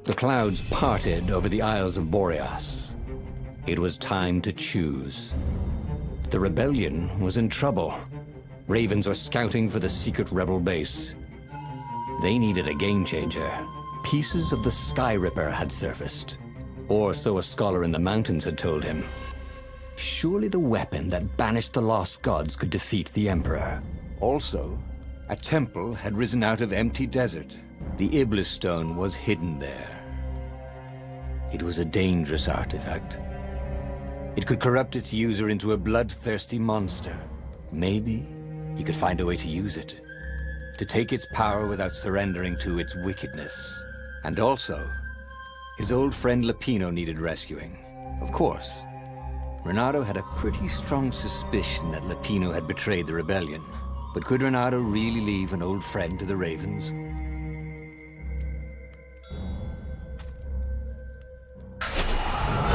The clouds parted over the Isles of Boreas. It was time to choose. The rebellion was in trouble. Ravens were scouting for the secret rebel base. They needed a game changer. Pieces of the Sky Ripper had surfaced. Or so a scholar in the mountains had told him. Surely the weapon that banished the lost gods could defeat the Emperor. Also, a temple had risen out of empty desert. The Iblis stone was hidden there. It was a dangerous artifact. It could corrupt its user into a bloodthirsty monster. Maybe he could find a way to use it. To take its power without surrendering to its wickedness. And also, his old friend Lupino needed rescuing. Of course, Renato had a pretty strong suspicion that Lupino had betrayed the rebellion. But could Renato really leave an old friend to the Ravens?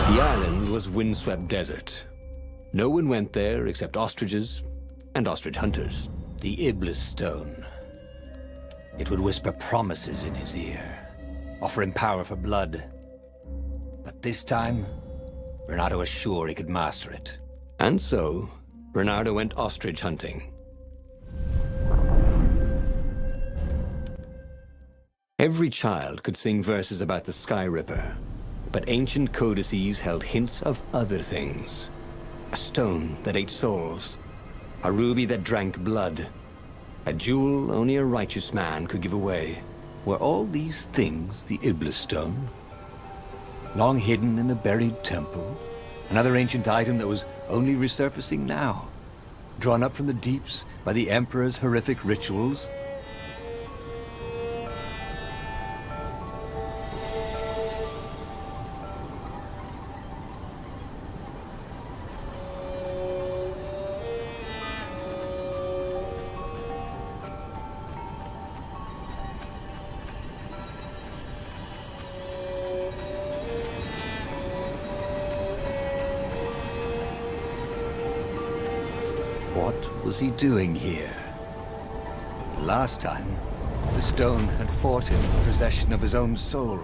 The island was windswept desert. No one went there except ostriches and ostrich hunters. The Iblis stone. It would whisper promises in his ear, offer him power for blood. But this time, Renato was sure he could master it. And so, Renato went ostrich hunting. Every child could sing verses about the Sky Ripper, but ancient codices held hints of other things. A stone that ate souls, a ruby that drank blood, a jewel only a righteous man could give away. Were all these things the Iblis stone? Long hidden in a buried temple? Another ancient item that was only resurfacing now? Drawn up from the deeps by the Emperor's horrific rituals? What was he doing here? Last time, the stone had fought him for possession of his own soul.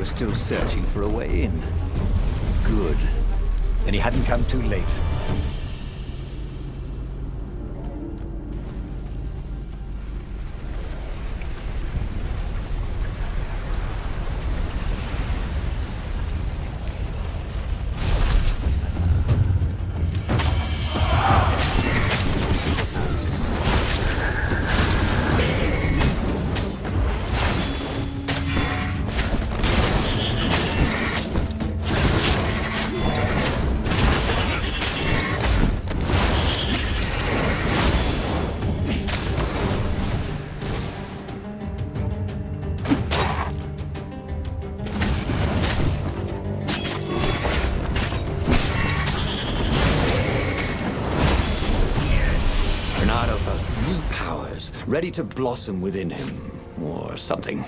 Still searching for a way in. Good. Then he hadn't come too late. Ready to blossom within him, or something.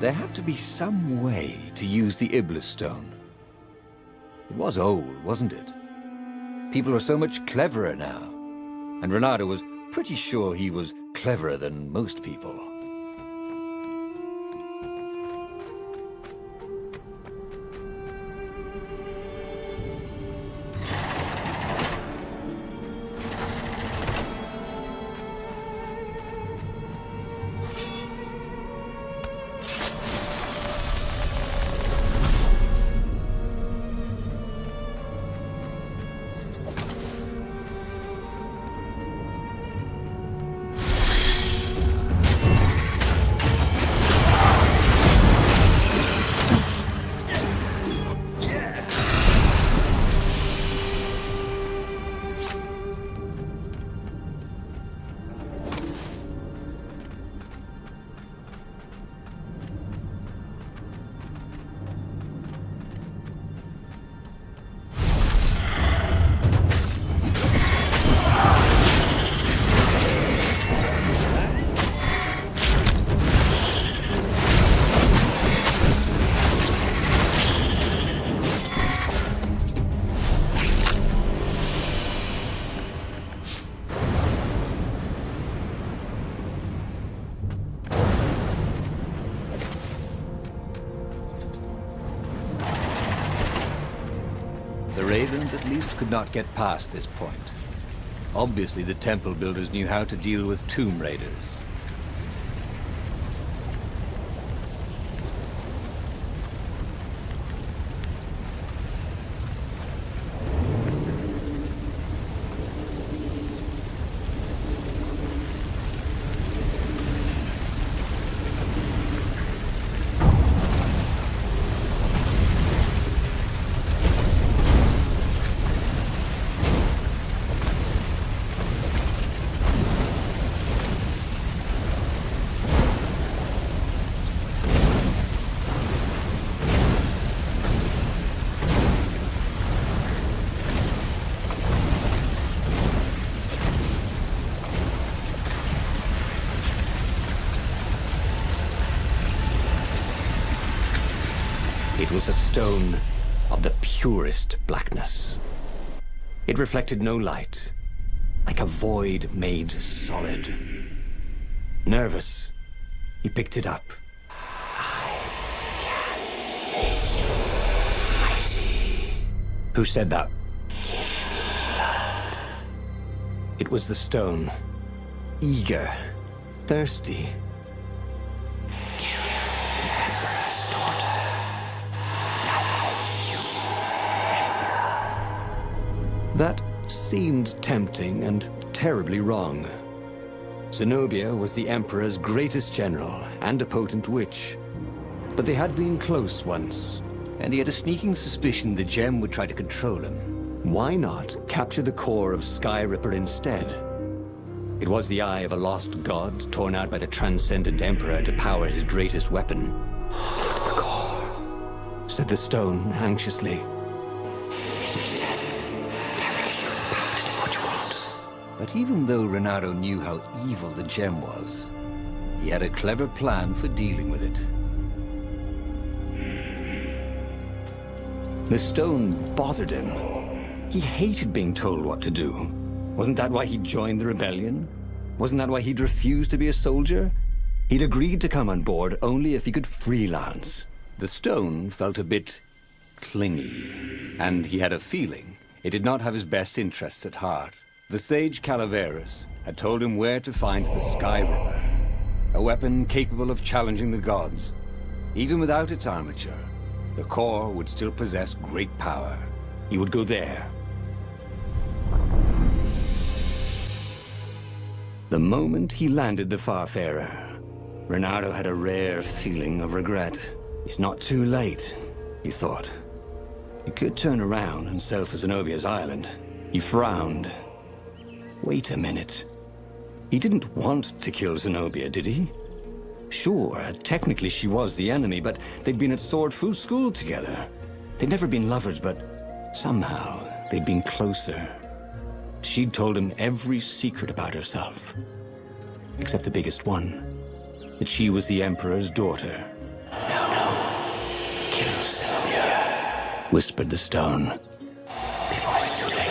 There had to be some way to use the Iblis stone. It was old, wasn't it? People are so much cleverer now. And Renato was pretty sure he was cleverer than most people. The Ravens at least could not get past this point. Obviously, the temple builders knew how to deal with tomb raiders. It was a stone of the purest blackness. It reflected no light, like a void made solid. Nervous, he picked it up. I can make you mighty. Who said that? Give me blood. It was the stone, eager, thirsty. That seemed tempting and terribly wrong. Zenobia was the Emperor's greatest general and a potent witch. But they had been close once, and he had a sneaking suspicion the gem would try to control him. Why not capture the core of Sky Ripper instead? It was the eye of a lost god torn out by the transcendent Emperor to power his greatest weapon. "Not the core," said the stone anxiously. But even though Renato knew how evil the gem was, he had a clever plan for dealing with it. The stone bothered him. He hated being told what to do. Wasn't that why he joined the rebellion? Wasn't that why he'd refused to be a soldier? He'd agreed to come on board only if he could freelance. The stone felt a bit clingy, and he had a feeling it did not have his best interests at heart. The sage Calaveras had told him where to find the Sky Ripper, a weapon capable of challenging the gods. Even without its armature, the core would still possess great power. He would go there. The moment he landed the Farfarer, Renato had a rare feeling of regret. It's not too late, he thought. He could turn around and sail for Zenobia's island. He frowned. Wait a minute. He didn't want to kill Zenobia, did he? Sure, technically she was the enemy, but they'd been at Sword Fu school together. They'd never been lovers, but somehow they'd been closer. She'd told him every secret about herself. Except the biggest one. That she was the Emperor's daughter. whispered the stone. Before it's too late.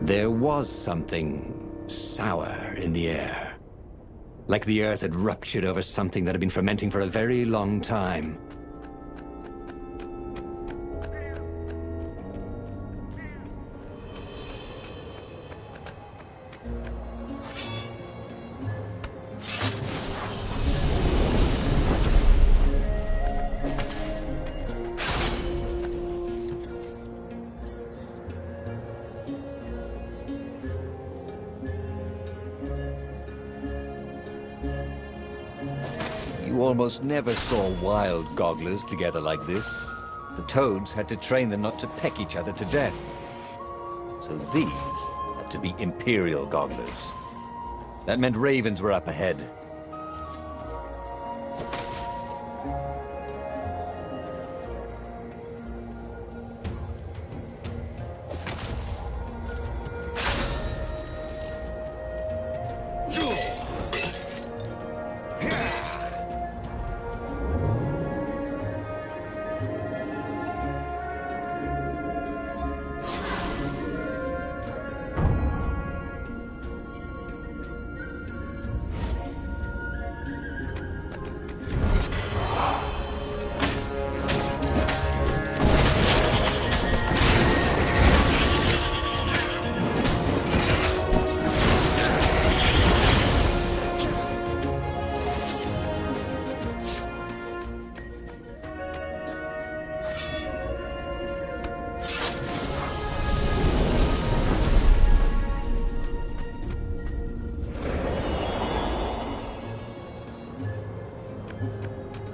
There was something sour in the air. Like the earth had ruptured over something that had been fermenting for a very long time. You almost never saw wild gogglers together like this. The toads had to train them not to peck each other to death. So these had to be imperial gogglers. That meant ravens were up ahead.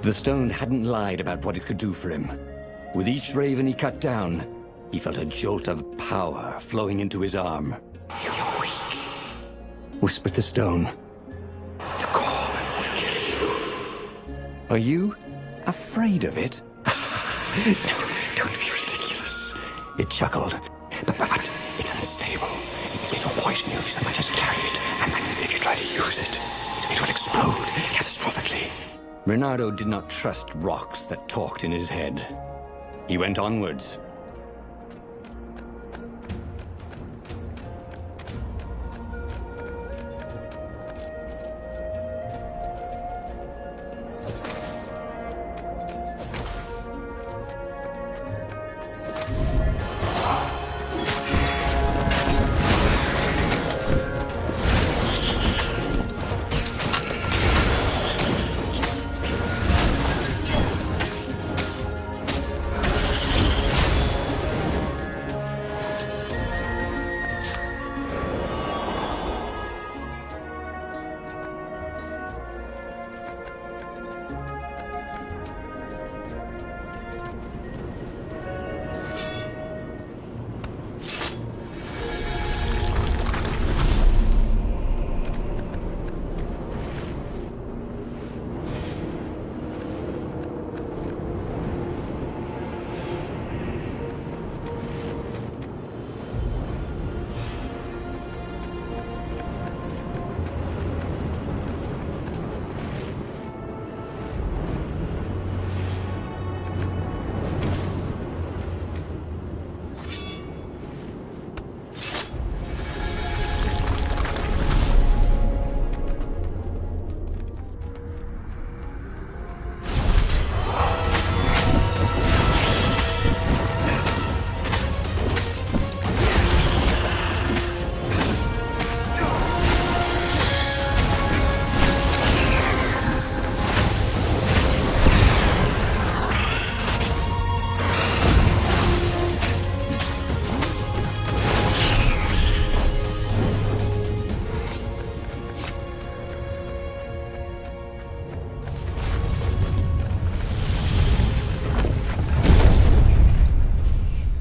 The stone hadn't lied about what it could do for him. With each raven he cut down, he felt a jolt of power flowing into his arm. "You're weak," whispered the stone. "The call will kill you." "Are you afraid of it?" "No, don't be ridiculous," it chuckled. But it's unstable. It will poison you so much as carry it, and if you try to use it, it will explode catastrophically. Bernardo did not trust rocks that talked in his head. He went onwards.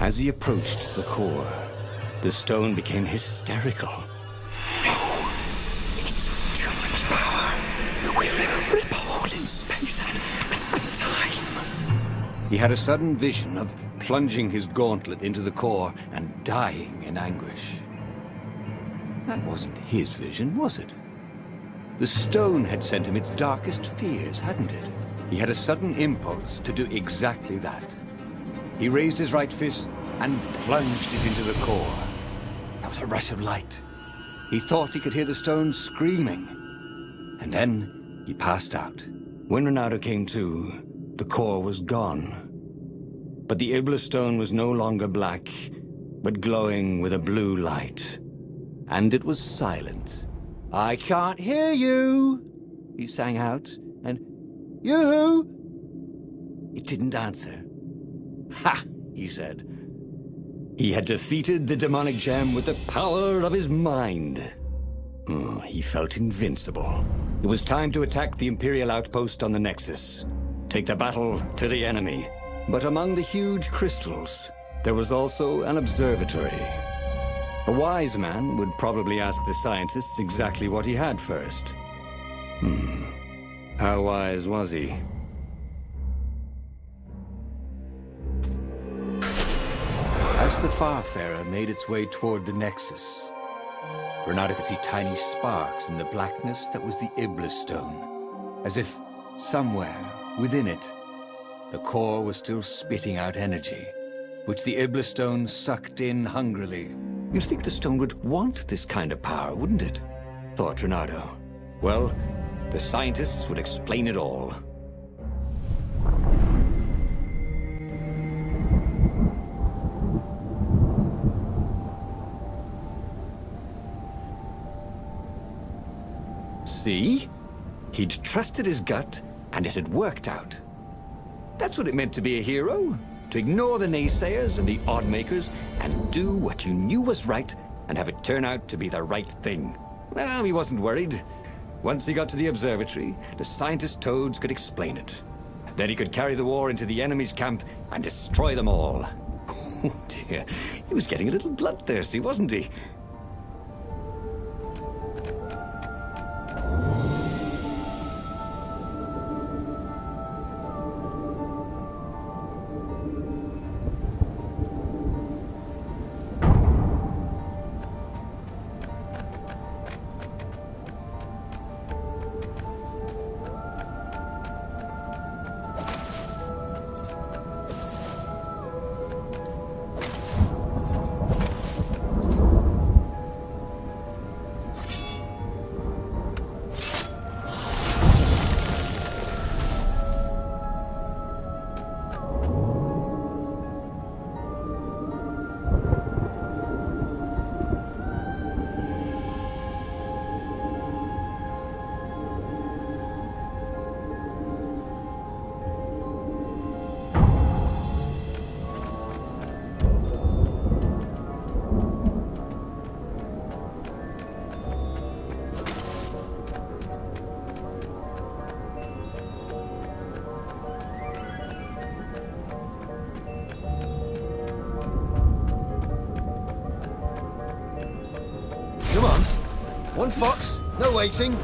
As he approached the core, the stone became hysterical. It's too much power. We'll rip a hole in space and time. He had a sudden vision of plunging his gauntlet into the core and dying in anguish. That wasn't his vision, was it? The stone had sent him its darkest fears, hadn't it? He had a sudden impulse to do exactly that. He raised his right fist and plunged it into the core. There was a rush of light. He thought he could hear the stone screaming. And then he passed out. When Renato came to, the core was gone. But the Iblis stone was no longer black, but glowing with a blue light. And it was silent. "I can't hear you," he sang out, and "Yoo-hoo!" It didn't answer. "Ha!" he said. He had defeated the demonic gem with the power of his mind. He felt invincible. It was time to attack the Imperial outpost on the Nexus. Take the battle to the enemy. But among the huge crystals, there was also an observatory. A wise man would probably ask the scientists exactly what he had first. How wise was he? As the Farfarer made its way toward the Nexus, Renato could see tiny sparks in the blackness that was the Iblis stone, as if somewhere within it, the core was still spitting out energy, which the Iblis stone sucked in hungrily. You'd think the stone would want this kind of power, wouldn't it? Thought Renato. Well, the scientists would explain it all. See? He'd trusted his gut, and it had worked out. That's what it meant to be a hero. To ignore the naysayers and the odd-makers, and do what you knew was right, and have it turn out to be the right thing. Well, he wasn't worried. Once he got to the observatory, the scientist toads could explain it. Then he could carry the war into the enemy's camp and destroy them all. Oh dear, he was getting a little bloodthirsty, wasn't he? Come on. One fox, no waiting.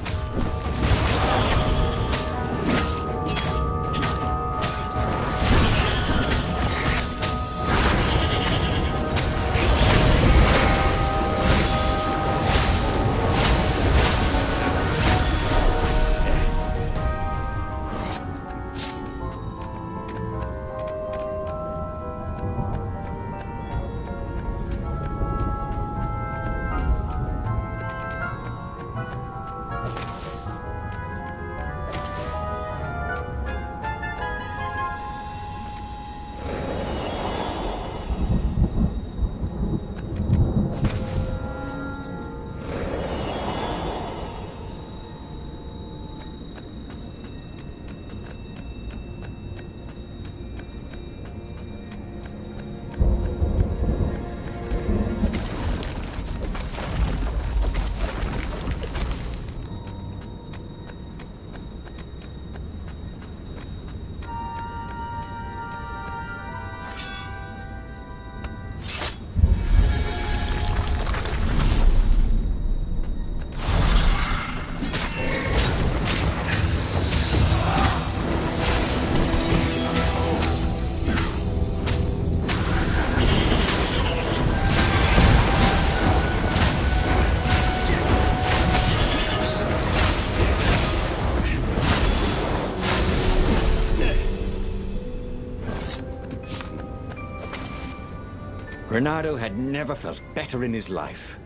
Reynardo had never felt better in his life.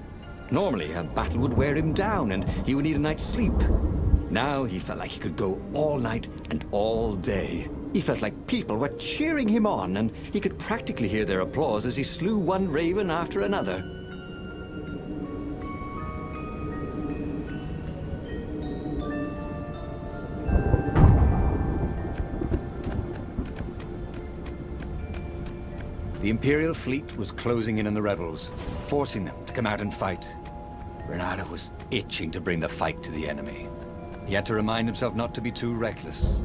Normally, a battle would wear him down and he would need a night's sleep. Now he felt like he could go all night and all day. He felt like people were cheering him on, and he could practically hear their applause as he slew one raven after another. The Imperial fleet was closing in on the rebels, forcing them to come out and fight. Reynardo was itching to bring the fight to the enemy. He had to remind himself not to be too reckless.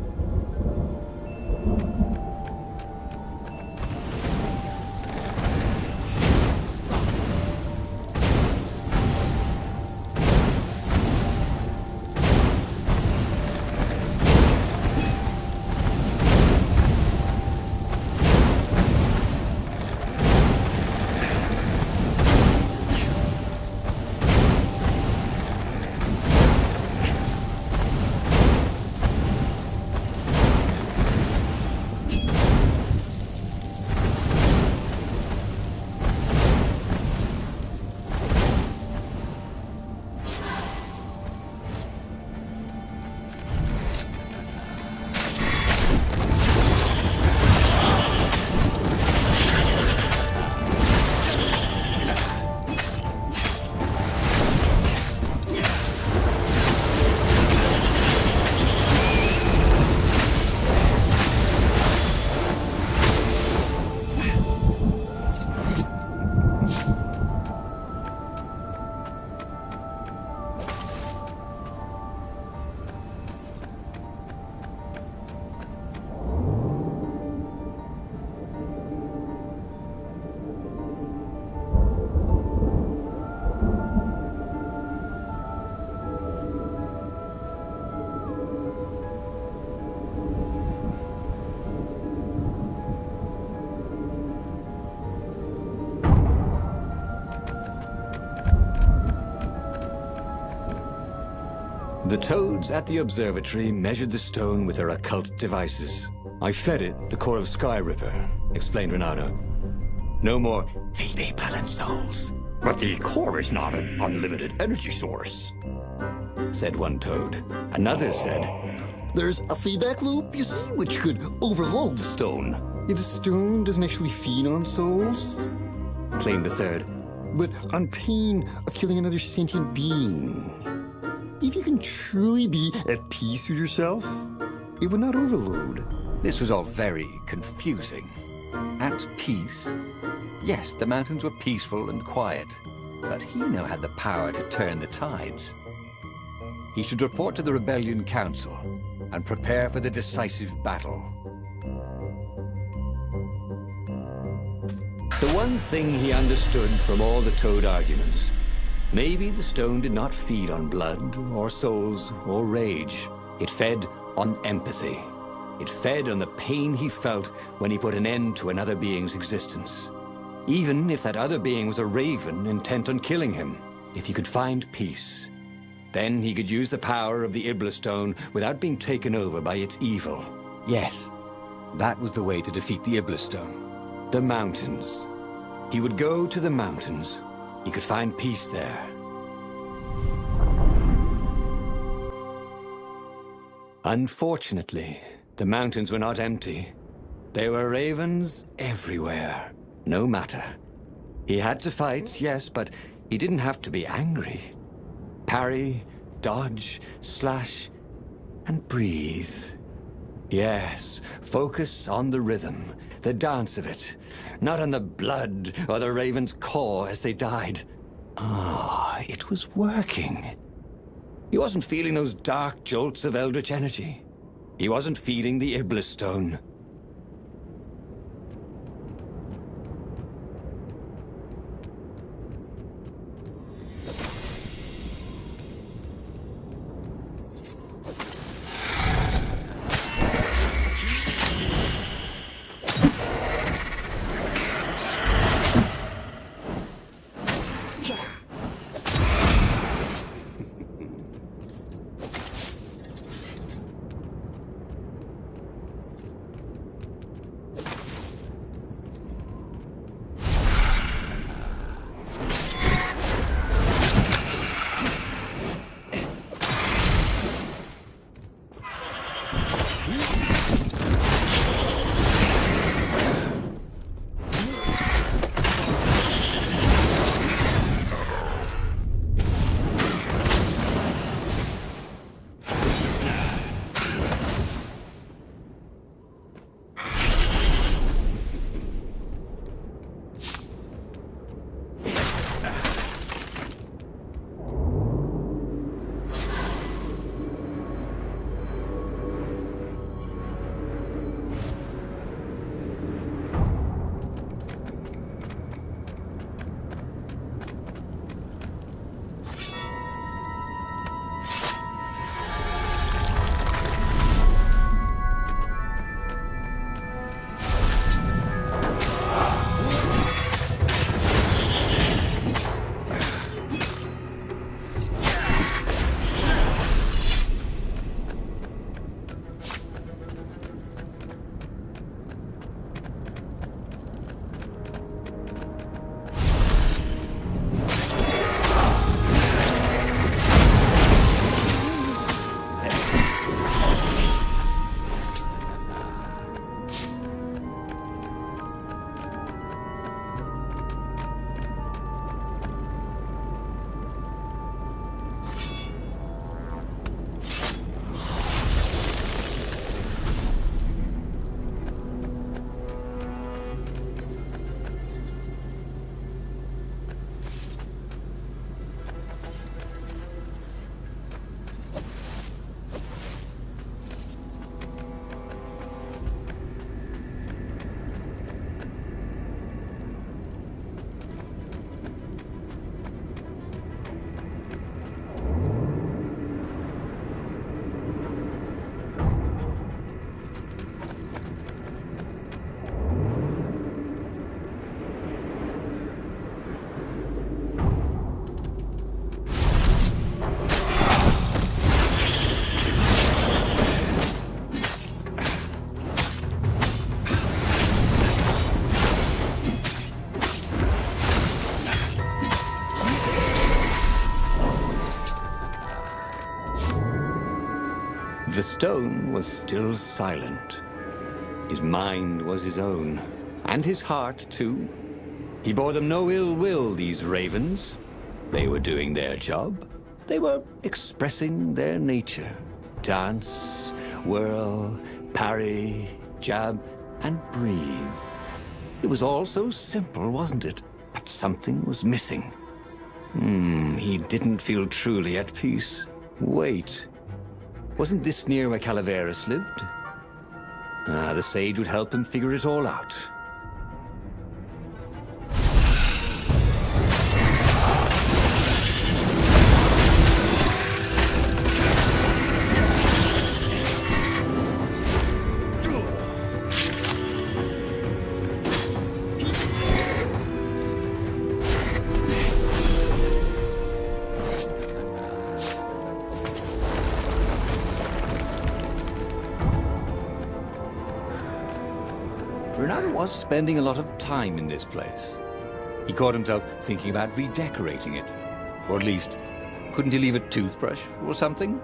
The toads at the observatory measured the stone with their occult devices. I fed it the core of Sky Ripper, explained Reynardo. No more feed me blood and souls. But the core is not an unlimited energy source, said one toad. Another said, There's a feedback loop, you see, which could overload the stone. The stone doesn't actually feed on souls, claimed a third. but on pain of killing another sentient being. If you can truly be at peace with yourself, it would not overload. This was all very confusing. At peace? Yes, the mountains were peaceful and quiet, but he now had the power to turn the tides. He should report to the Rebellion Council and prepare for the decisive battle. The one thing he understood from all the toad arguments, maybe the stone did not feed on blood or souls or rage. It fed on empathy. It fed on the pain he felt when he put an end to another being's existence. Even if that other being was a raven intent on killing him, if he could find peace, then he could use the power of the Ibla stone without being taken over by its evil. Yes, that was the way to defeat the Ibla stone. The mountains. He would go to the mountains. He could find peace there. Unfortunately, the mountains were not empty. There were ravens everywhere. No matter. He had to fight, yes, but he didn't have to be angry. Parry, dodge, slash, and breathe. Yes, focus on the rhythm, the dance of it, not on the blood or the raven's core as they died. Ah, it was working. He wasn't feeling those dark jolts of eldritch energy. He wasn't feeding the Iblis stone. The stone was still silent. His mind was his own, and his heart too. He bore them no ill will, these ravens. They were doing their job. They were expressing their nature. Dance, whirl, parry, jab, and breathe. It was all so simple, wasn't it? But something was missing. He didn't feel truly at peace. Wait. Wasn't this near where Calaveras lived? The sage would help him figure it all out. Renato was spending a lot of time in this place. He caught himself thinking about redecorating it. Or at least, couldn't he leave a toothbrush or something?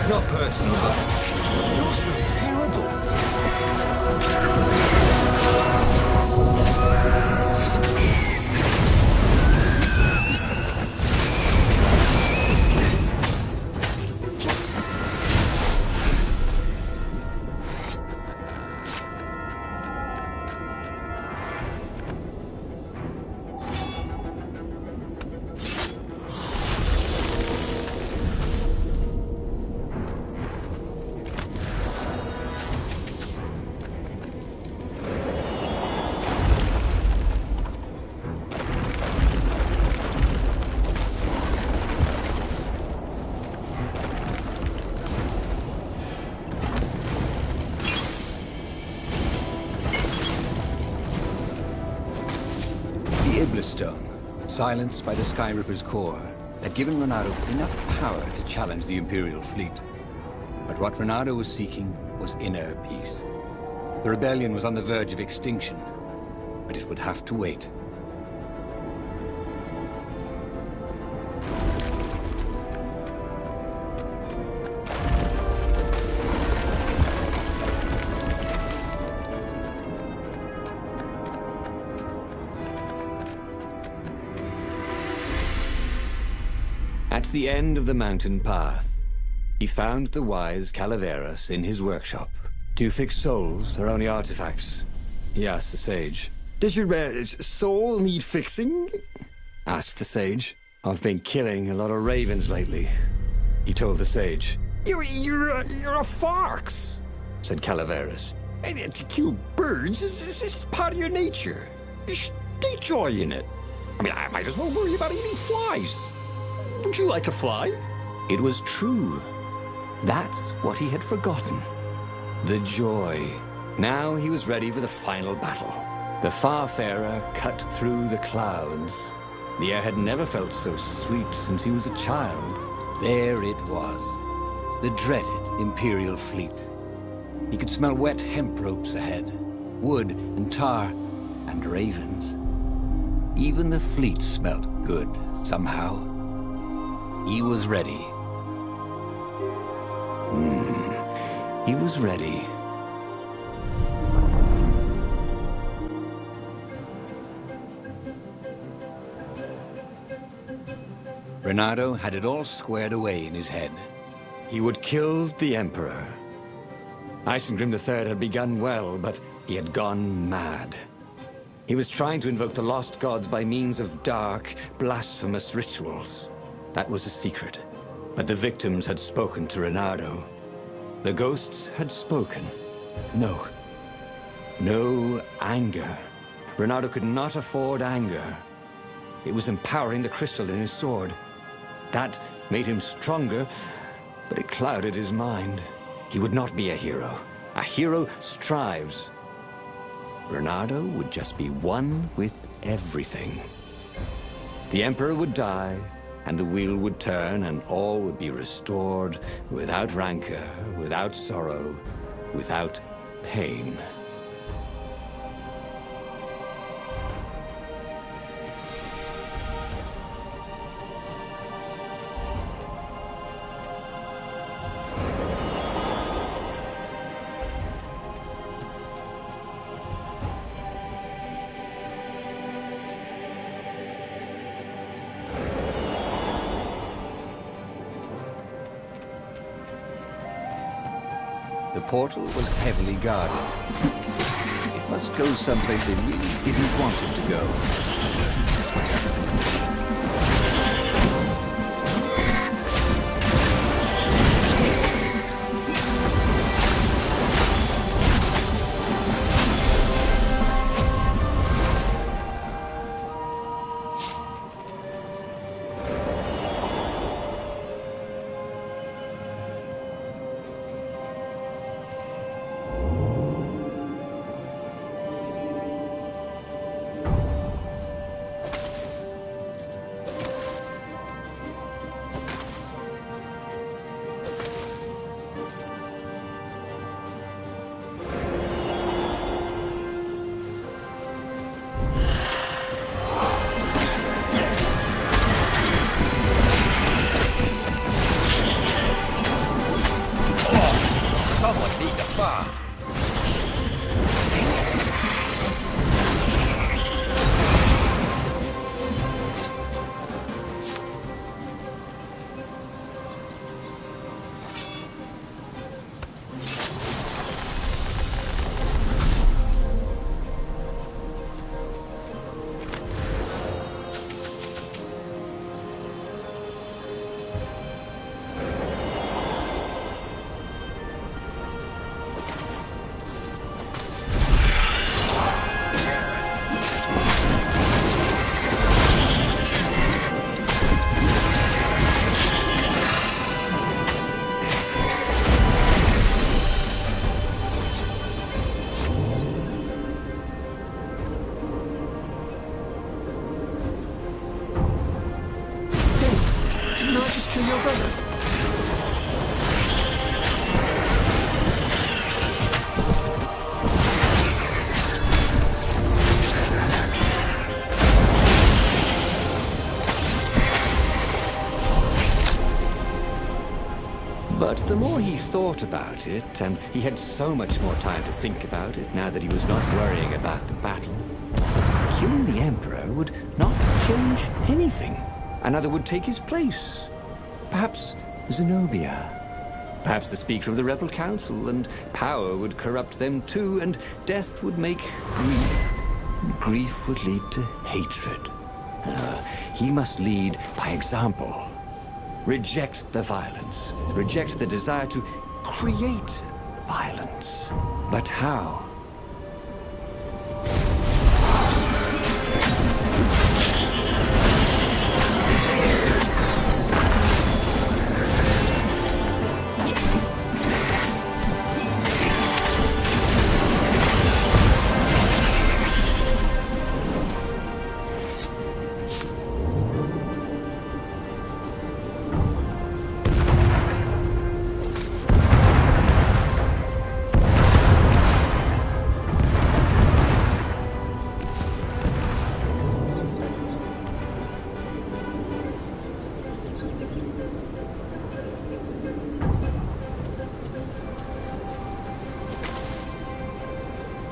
Not personal, but you smell terrible. Stone, silenced by the Sky Ripper's core, had given Renato enough power to challenge the Imperial fleet. But what Renato was seeking was inner peace. The rebellion was on the verge of extinction, but it would have to wait. At the end of the mountain path, he found the wise Calaveras in his workshop. Do you fix souls or only artifacts? He asked the sage. Does your soul need fixing? Asked the sage. I've been killing a lot of ravens lately, he told the sage. You're a fox, said Calaveras. And to kill birds is part of your nature. You should take joy in it. I mean, I might as well worry about eating flies. Would you like a fly? It was true. That's what he had forgotten. The joy. Now he was ready for the final battle. The Farfarer cut through the clouds. The air had never felt so sweet since he was a child. There it was. The dreaded Imperial fleet. He could smell wet hemp ropes ahead, wood and tar, and ravens. Even the fleet smelt good, somehow. He was ready. He was ready. Renato had it all squared away in his head. He would kill the Emperor. Isengrim III had begun well, but he had gone mad. He was trying to invoke the lost gods by means of dark, blasphemous rituals. That was a secret. But the victims had spoken to Renato. The ghosts had spoken. No. No anger. Renato could not afford anger. It was empowering the crystal in his sword. That made him stronger, but it clouded his mind. He would not be a hero. A hero strives. Renato would just be one with everything. The Emperor would die, and the wheel would turn, and all would be restored without rancor, without sorrow, without pain. The portal was heavily guarded. It must go someplace they really didn't want it to go. Someone needs a bath. Didn't I just kill your brother? But the more he thought about it, and he had so much more time to think about it now that he was not worrying about the battle, killing the Emperor would not change anything. Another would take his place. Perhaps Zenobia. Perhaps the Speaker of the Rebel Council, and power would corrupt them too, and death would make grief. Grief would lead to hatred. He must lead by example. Reject the violence. Reject the desire to create violence. But how?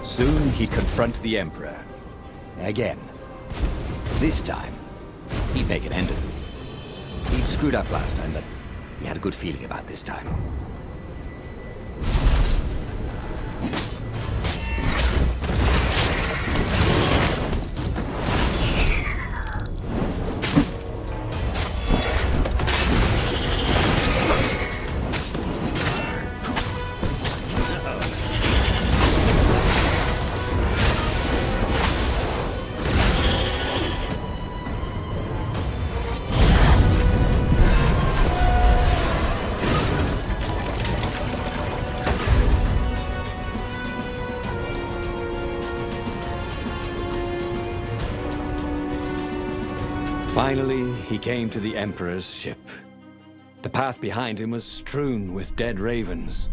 Soon he'd confront the Emperor. Again. This time, he'd make an end of him. He'd screwed up last time, but he had a good feeling about this time. Finally, he came to the Emperor's ship. The path behind him was strewn with dead ravens.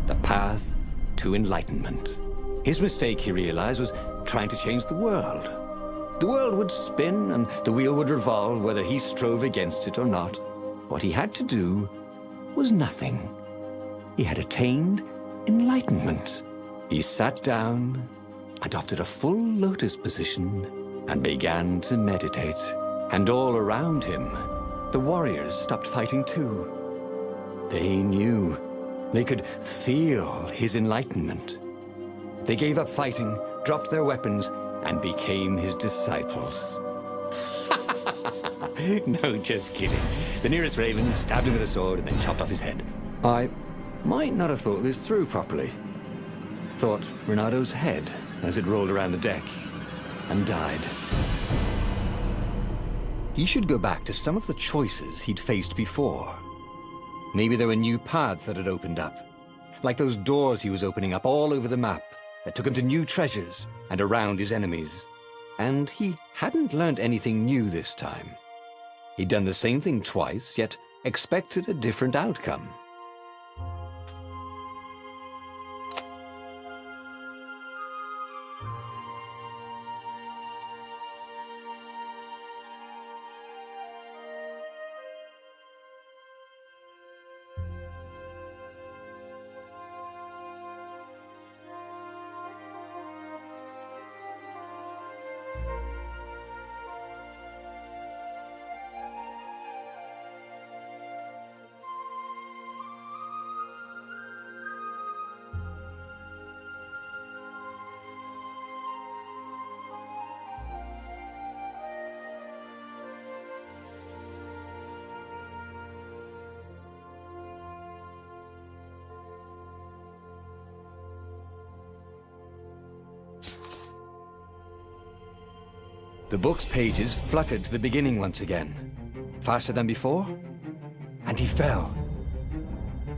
The path to enlightenment. His mistake, he realized, was trying to change the world. The world would spin and the wheel would revolve whether he strove against it or not. What he had to do was nothing. He had attained enlightenment. He sat down, adopted a full lotus position, and began to meditate. And all around him, the warriors stopped fighting too. They knew. They could feel his enlightenment. They gave up fighting, dropped their weapons, and became his disciples. No, just kidding. The nearest raven stabbed him with a sword and then chopped off his head. I might not have thought this through properly. Thought Renado's head as it rolled around the deck and died. He should go back to some of the choices he'd faced before. Maybe there were new paths that had opened up, like those doors he was opening up all over the map that took him to new treasures and around his enemies. And he hadn't learned anything new this time. He'd done the same thing twice, yet expected a different outcome. The book's pages fluttered to the beginning once again, faster than before, and he fell.